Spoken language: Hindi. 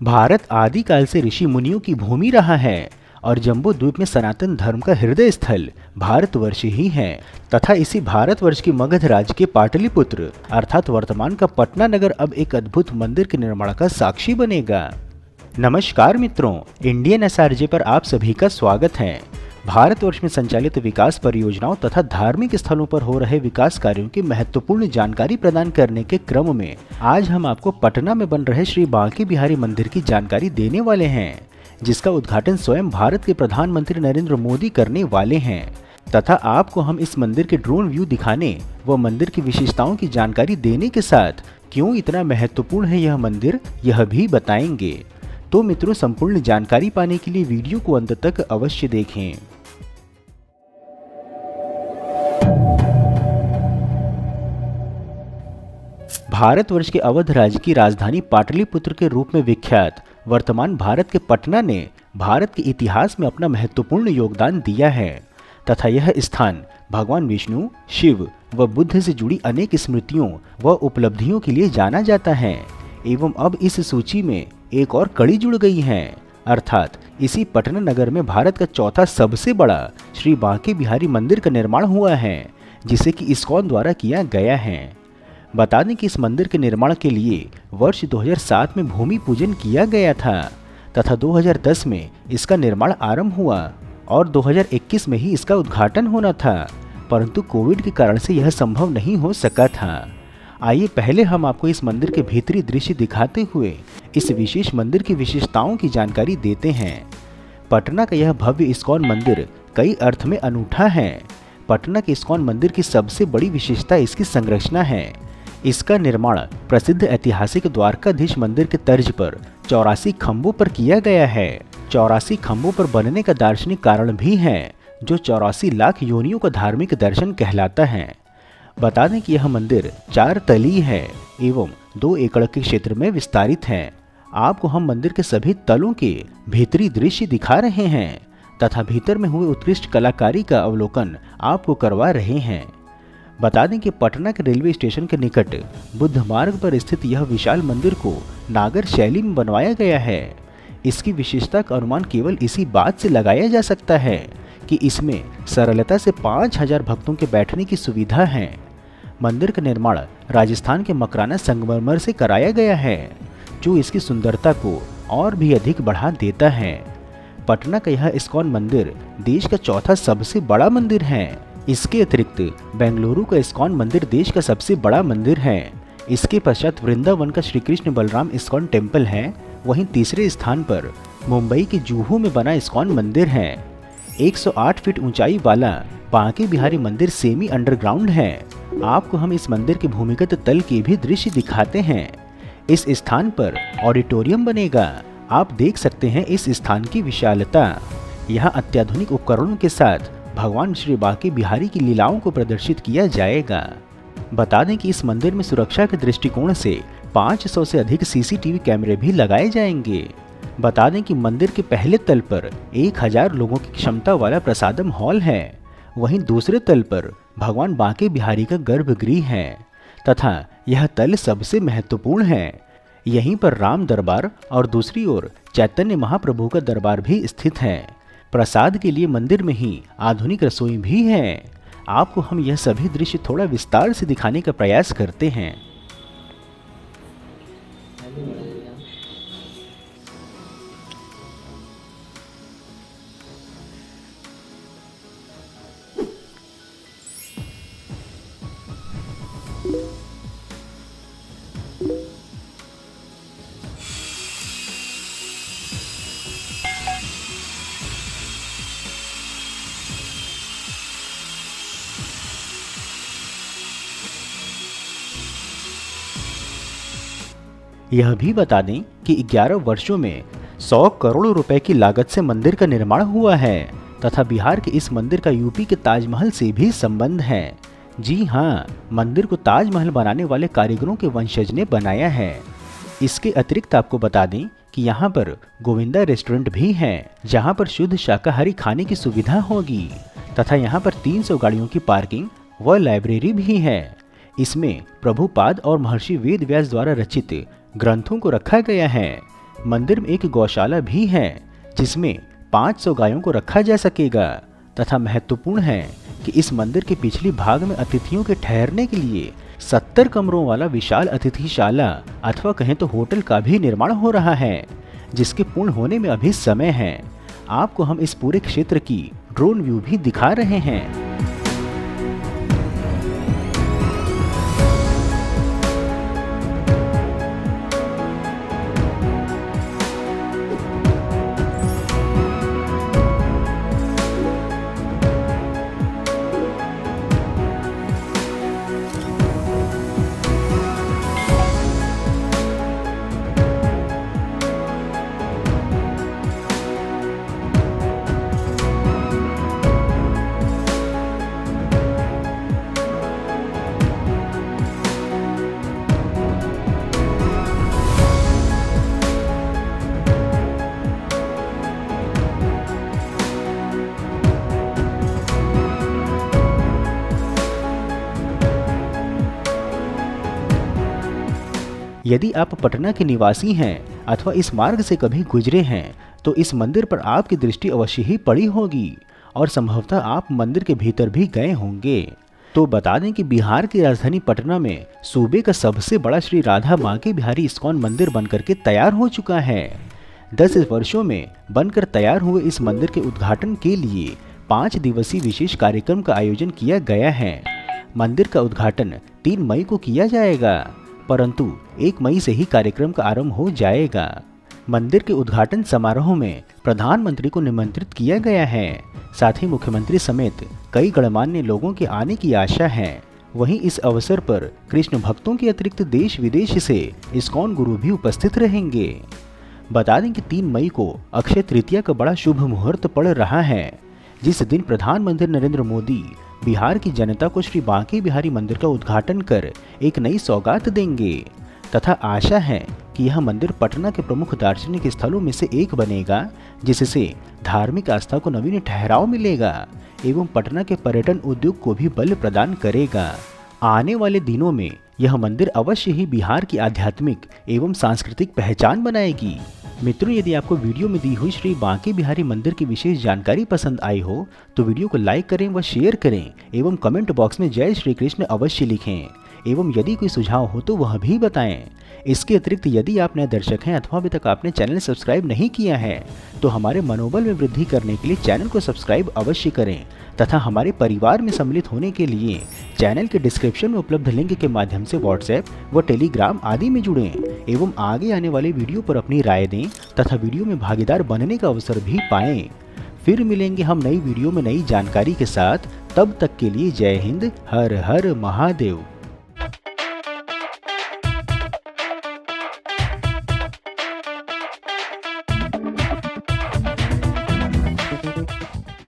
भारत आदिकाल से ऋषि मुनियों की भूमि रहा है और जम्बू द्वीप में सनातन धर्म का हृदय स्थल भारतवर्ष ही है तथा इसी भारतवर्ष के मगध राज्य के पाटलिपुत्र अर्थात वर्तमान का पटना नगर अब एक अद्भुत मंदिर के निर्माण का साक्षी बनेगा। नमस्कार मित्रों, इंडियन एसआरजे पर आप सभी का स्वागत है। भारतवर्ष में संचालित विकास परियोजनाओं तथा धार्मिक स्थलों पर हो रहे विकास कार्यों की महत्वपूर्ण जानकारी प्रदान करने के क्रम में आज हम आपको पटना में बन रहे श्री बांके बिहारी मंदिर की जानकारी देने वाले हैं, जिसका उद्घाटन स्वयं भारत के प्रधानमंत्री नरेंद्र मोदी करने वाले हैं तथा आपको हम इस मंदिर के ड्रोन व्यू दिखाने व मंदिर की विशेषताओं की जानकारी देने के साथ क्यों इतना महत्वपूर्ण है यह मंदिर, यह भी बताएंगे। तो मित्रों, संपूर्ण जानकारी पाने के लिए वीडियो को अंत तक अवश्य देखें। भारतवर्ष के अवध राज्य की राजधानी पाटलिपुत्र के रूप में विख्यात वर्तमान भारत के पटना ने भारत के इतिहास में अपना महत्वपूर्ण योगदान दिया है तथा यह स्थान भगवान विष्णु, शिव व बुद्ध से जुड़ी अनेक स्मृतियों व उपलब्धियों के लिए जाना जाता है। एवं अब इस सूची में एक और कड़ी जुड़ गई है, अर्थात इसी पटना नगर में भारत का चौथा सबसे बड़ा श्री बांके बिहारी मंदिर का निर्माण हुआ है, जिसे कि इस्कॉन द्वारा किया गया है। बता दें कि इस मंदिर के निर्माण के लिए वर्ष 2007 में भूमि पूजन किया गया था तथा 2010 में इसका निर्माण आरंभ हुआ और 2021 में ही इसका उद्घाटन होना था, परंतु कोविड के कारण से यह संभव नहीं हो सका था। आइए पहले हम आपको इस मंदिर के भीतरी दृश्य दिखाते हुए इस विशेष मंदिर की विशेषताओं की जानकारी देते हैं। पटना का यह भव्य इस्कॉन मंदिर कई अर्थ में अनूठा है। पटना के इस्कॉन मंदिर की सबसे बड़ी विशेषता इसकी संरचना है। इसका निर्माण प्रसिद्ध ऐतिहासिक द्वारकाधीश मंदिर के तर्ज पर 84 खंभों पर किया गया है। 84 खंभों पर बनने का दार्शनिक कारण भी है, जो 84 लाख योनियों का धार्मिक दर्शन कहलाता है। बता दें कि यह मंदिर 4 तली है एवं 2 एकड़ के क्षेत्र में विस्तारित है। आपको हम मंदिर के सभी तलों के भीतरी दृश्य दिखा रहे हैं तथा भीतर में हुए उत्कृष्ट कलाकारी का अवलोकन आपको करवा रहे हैं। बता दें कि पटना के रेलवे स्टेशन के निकट बुद्ध मार्ग पर स्थित यह विशाल मंदिर को नागर शैली में बनवाया गया है। इसकी विशेषता का अनुमान केवल इसी बात से लगाया जा सकता है कि इसमें सरलता से 5000 भक्तों के बैठने की सुविधा है। मंदिर का निर्माण राजस्थान के मकराना संगमरमर से कराया गया है, जो इसकी सुंदरता को और भी अधिक बढ़ा देता है। पटना का यह इस्कॉन मंदिर देश का चौथा सबसे बड़ा मंदिर है। इसके अतिरिक्त बेंगलुरु का इस्कॉन मंदिर देश का सबसे बड़ा मंदिर है। इसके पश्चात वृंदावन का श्री कृष्ण बलराम इस्कॉन टेम्पल है। वहीं तीसरे स्थान पर मुंबई के जुहू में बना इस्कॉन मंदिर है। 108 फीट ऊंचाई वाला बांके बिहारी मंदिर सेमी अंडरग्राउंड है। आपको हम इस मंदिर के भूमिगत तल के भी दृश्य दिखाते हैं। इस स्थान पर ऑडिटोरियम बनेगा। आप देख सकते हैं इस स्थान की विशालता। यहाँ अत्याधुनिक उपकरणों के साथ भगवान श्री बांके बिहारी की लीलाओं को प्रदर्शित किया जाएगा। बता दें कि इस मंदिर में सुरक्षा के दृष्टिकोण से 500 से अधिक सीसीटीवी कैमरे भी लगाए जाएंगे। बता दें कि मंदिर के पहले तल पर 1000 लोगों की क्षमता वाला प्रसादम हॉल है। वहीं दूसरे तल पर भगवान बांके बिहारी का गर्भगृह है तथा यह तल सबसे महत्वपूर्ण है। यहीं पर राम दरबार और दूसरी ओर चैतन्य महाप्रभु का दरबार भी स्थित है। प्रसाद के लिए मंदिर में ही आधुनिक रसोई भी है। आपको हम यह सभी दृश्य थोड़ा विस्तार से दिखाने का प्रयास करते हैं। यह भी बता दें कि 11 वर्षों में 100 करोड़ रुपए की लागत से मंदिर का निर्माण हुआ है तथा बिहार के इस मंदिर का यूपी के ताजमहल से भी संबंध है। जी हाँ, मंदिर को ताजमहल बनाने वाले कारीगरों के वंशज ने बनाया है। इसके अतिरिक्त आपको बता दें कि यहाँ पर गोविंदा रेस्टोरेंट भी है, जहाँ पर शुद्ध शाकाहारी खाने की सुविधा होगी तथा यहाँ पर 300 गाड़ियों की पार्किंग व लाइब्रेरी भी है। इसमें प्रभुपाद और महर्षि वेद व्यास द्वारा रचित ग्रंथों को रखा गया है। मंदिर में एक गौशाला भी है जिसमें 500 गायों को रखा जा सकेगा तथा महत्वपूर्ण है कि इस मंदिर के पिछले भाग में अतिथियों के ठहरने के लिए 70 कमरों वाला विशाल अतिथिशाला अथवा कहें तो होटल का भी निर्माण हो रहा है, जिसके पूर्ण होने में अभी समय है। आपको हम इस पूरे क्षेत्र की ड्रोन व्यू भी दिखा रहे हैं। यदि आप पटना के निवासी हैं अथवा इस मार्ग से कभी गुजरे हैं तो इस मंदिर पर आपकी दृष्टि अवश्य ही पड़ी होगी और संभवतः आप मंदिर के भीतर भी गए होंगे। तो बता दें कि बिहार की राजधानी पटना में सूबे का सबसे बड़ा श्री राधा बांके बिहारी इस्कॉन मंदिर बनकर के तैयार हो चुका है। 10 वर्षों में बनकर तैयार हुए इस मंदिर के उद्घाटन के लिए 5 दिवसीय विशेष कार्यक्रम का आयोजन किया गया है। मंदिर का उद्घाटन 3 मई को किया जाएगा, परंतु 1 मई से ही कार्यक्रम का आरंभ हो जाएगा। मंदिर के उद्घाटन समारोह में प्रधानमंत्री को निमंत्रित किया गया है, साथ ही मुख्यमंत्री समेत कई गणमान्य लोगों के आने की आशा है। वहीं इस अवसर पर कृष्ण भक्तों के अतिरिक्त देश विदेश से इस्कॉन गुरु भी उपस्थित रहेंगे। बता दें कि 3 मई को अक्षय तृतीया का बड़ा शुभ मुहूर्त पड़ रहा है, जिस दिन प्रधानमंत्री नरेंद्र मोदी बिहार की जनता को श्री बांके बिहारी मंदिर का उद्घाटन कर एक नई सौगात देंगे तथा आशा है कि यह मंदिर पटना के प्रमुख दार्शनिक स्थलों में से एक बनेगा, जिससे धार्मिक आस्था को नवीन ठहराव मिलेगा एवं पटना के पर्यटन उद्योग को भी बल प्रदान करेगा। आने वाले दिनों में यह मंदिर अवश्य ही बिहार की आध्यात्मिक एवं सांस्कृतिक पहचान बनाएगी। मित्रों, यदि आपको वीडियो में दी हुई श्री बांके बिहारी मंदिर की विशेष जानकारी पसंद आई हो तो वीडियो को लाइक करें व शेयर करें एवं कमेंट बॉक्स में जय श्री कृष्ण अवश्य लिखें एवं यदि कोई सुझाव हो तो वह भी बताएं। इसके अतिरिक्त यदि आप नए दर्शक हैं अथवा अभी तक आपने चैनल सब्सक्राइब नहीं किया है तो हमारे मनोबल में वृद्धि करने के लिए चैनल को सब्सक्राइब अवश्य करें तथा हमारे परिवार में सम्मिलित होने के लिए चैनल के डिस्क्रिप्शन में उपलब्ध लिंक के माध्यम से व्हाट्सएप व टेलीग्राम आदि में जुड़ें एवं आगे आने वाले वीडियो पर अपनी राय दें तथा वीडियो में भागीदार बनने का अवसर भी पाएं। फिर मिलेंगे हम नई वीडियो में नई जानकारी के साथ। तब तक के लिए जय हिंद, हर हर महादेव।